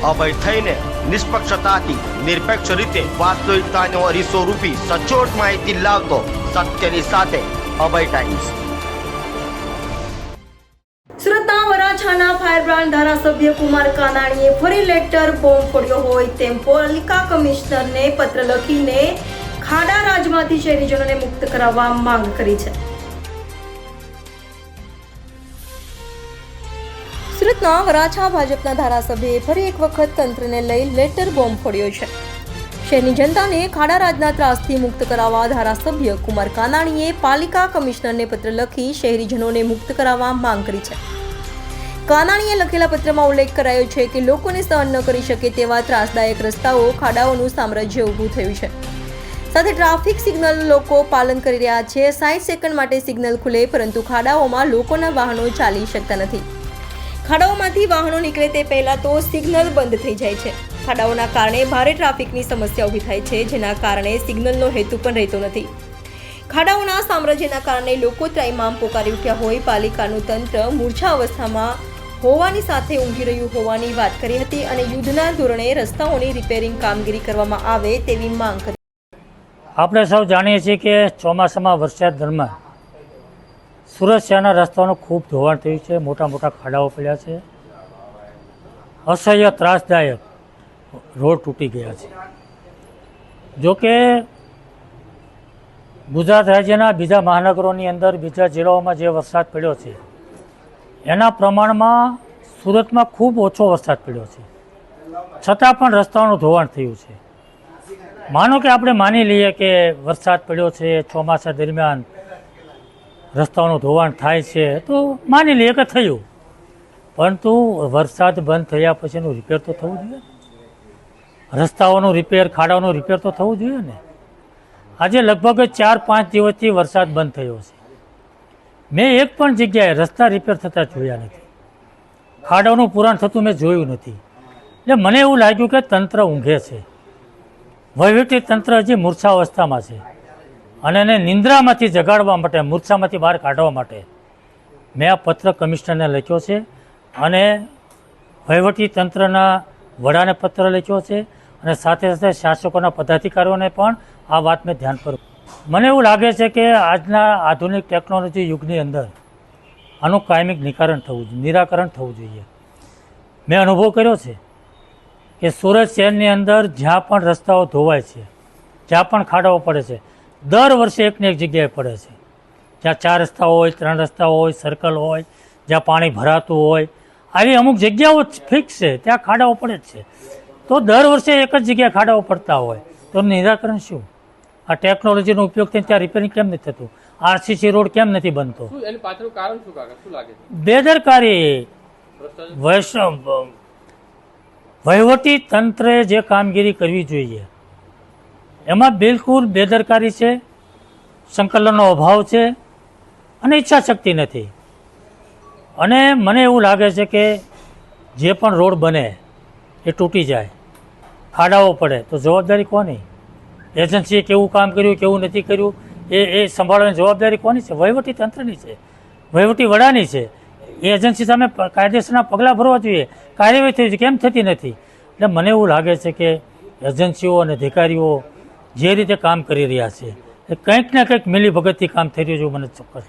અભય થઈને નિષ્પક્ષતાથી નિરપેક્ષ રીતે વાસ્તવિકતાનો અરીસો રૂપી સચોટ માહિતી લાવતો સત્યની સાથે અભય ટાઈમ્સ। સુરતના વરાછાના ફાયર બ્રાન્ડ ધારાસભ્ય કુમાર કાનાણીએ ફરી લેટર બોમ્બ ફોડ્યો હોય તેમ પાલિકા કમિશનરને પત્ર લખીને ખાડા રાજમાંથી શહેરીજનોને મુક્ત કરાવવા માંગ કરી છે। સુરતના વરાછા ભાજપના ધારાસભ્યએ ફરી એક વખત તંત્રને લઈ લેટર બોમ્બ ફોડ્યો છે। શહેરની જનતાને ખાડા રાજના ત્રાસથી મુક્ત કરાવવા ધારાસભ્ય કુમાર કાનાણીએ પાલિકા કમિશનરને પત્ર લખી શહેરીજનોને મુક્ત કરાવવા માંગ કરી છે। કાનાણીએ લખેલા પત્રમાં ઉલ્લેખ કરાયો છે કે લોકોને સહન ન કરી શકે તેવા ત્રાસદાયક રસ્તાઓ ખાડાઓનું સામ્રાજ્ય ઊભું થયું છે। સાથે ટ્રાફિક સિગ્નલ લોકો પાલન કરી રહ્યા છે। 60 સેકન્ડ માટે સિગ્નલ ખુલે પરંતુ ખાડાઓમાં લોકોના વાહનો ચાલી શકતા નથી। ખાડાઓમાંથી વાહનો નીકળે તે પહેલા તો સિગ્નલ બંધ થઈ જાય છે। ખાડાઓના કારણે ભારે ટ્રાફિકની સમસ્યા ઊભી થાય છે, જેના કારણે સિગ્નલનો હેતુ પણ રહેતો નથી। ખાડાઓના સામ્રાજ્યના કારણે લોકો ત્રાહિમામ પોકારી ઉઠ્યા હોય પાલિકાનું તંત્ર મૂર્છા અવસ્થામાં હોવાની સાથે ઊંઘી રહ્યું હોવાની વાત કરી હતી અને યુદ્ધના ધોરણે રસ્તાઓની રિપેરિંગ કામગીરી કરવામાં આવે તેવી માંગ કરી। આપણે સૌ જાણીએ છીએ કે ચોમાસામાં વરસાદ દરમિયાન સુરત શહેરના રસ્તાઓનું ખૂબ ધોવાણ થયું છે। મોટા મોટા ખાડાઓ પડ્યા છે। અસહ્ય ત્રાસદાયક રોડ તૂટી ગયા છે। જોકે ગુજરાત રાજ્યના બીજા મહાનગરોની અંદર બીજા જિલ્લાઓમાં જે વરસાદ પડ્યો છે એના પ્રમાણમાં સુરતમાં ખૂબ ઓછો વરસાદ પડ્યો છે, છતાં પણ રસ્તાઓનું ધોવાણ થયું છે। માનો કે આપણે માની લઈએ કે વરસાદ પડ્યો છે, ચોમાસા દરમિયાન રસ્તાઓનું ધોવાણ થાય છે તો માની લઈએ કે થયું, પરંતુ વરસાદ બંધ થયા પછીનું રિપેર તો થવું જોઈએ। રસ્તાઓનું રિપેર, ખાડાઓનું રિપેર તો થવું જોઈએ ને। આજે લગભગ 4-5 દિવસથી વરસાદ બંધ થયો છે। મેં એક પણ જગ્યાએ રસ્તા રિપેર થતા જોયા નથી, ખાડાઓનું પુરાણ થતું મેં જોયું નથી। એટલે મને એવું લાગ્યું કે તંત્ર ઊંઘે છે, વહીવટી તંત્ર હજી મૂર્છા અવસ્થામાં છે અને એને નિંદ્રામાંથી જગાડવા માટે, મૂર્છામાંથી બહાર કાઢવા માટે મેં આ પત્ર કમિશનરને લખ્યો છે અને વહીવટી તંત્રના વડાને પત્ર લખ્યો છે અને સાથે સાથે શાસકોના પદાધિકારીઓને પણ આ વાત મેં ધ્યાન પર। મને એવું લાગે છે કે આજના આધુનિક ટેકનોલોજી યુગની અંદર આનું કાયમિક નિરાકરણ થવું જોઈએ। મેં અનુભવ કર્યો છે કે સુરત શહેરની અંદર જ્યાં પણ રસ્તાઓ ધોવાય છે, જ્યાં પણ ખાડાઓ પડે છે, દર વર્ષે એકને એક જગ્યાએ પડે છે। જ્યાં 4 રસ્તા હોય, 3 રસ્તા હોય, સર્કલ હોય, જ્યાં પાણી ભરાતું હોય, આવી અમુક જગ્યાઓ ફિક્સ છે ત્યાં ખાડાઓ પડે જ છે। તો દર વર્ષે એક જ જગ્યાએ ખાડાઓ પડતા હોય તો નિરાકરણ શું? આ ટેકનોલોજીનો ઉપયોગ થઈને ત્યાં રિપેરિંગ કેમ નથી થતું? આરસીસી રોડ કેમ નથી બનતો? બેદરકારી, વહીવટી તંત્રે જે કામગીરી કરવી જોઈએ એમાં બિલકુલ બેદરકારી છે, સંકલનનો અભાવ છે અને ઈચ્છાશક્તિ નથી। અને મને એવું લાગે છે કે જે પણ રોડ બને એ તૂટી જાય, ખાડાઓ પડે તો જવાબદારી કોની? એજન્સીએ કેવું કામ કર્યું, કેવું નથી કર્યું એ સંભાળવાની જવાબદારી કોની છે? વહીવટી તંત્રની છે, વહીવટી વડાની છે। એ એજન્સી સામે કાયદેસરના પગલાં ભરવા જોઈએ, કાર્યવાહી થઈ છે, કેમ થતી નથી? એટલે મને એવું લાગે છે કે એજન્સીઓ અને અધિકારીઓ જે રીતે કામ કરી રહ્યા છે એ કંઈક ને કંઈક મિલીભગતથી કામ થઈ રહ્યું છે, મને ચોક્કસ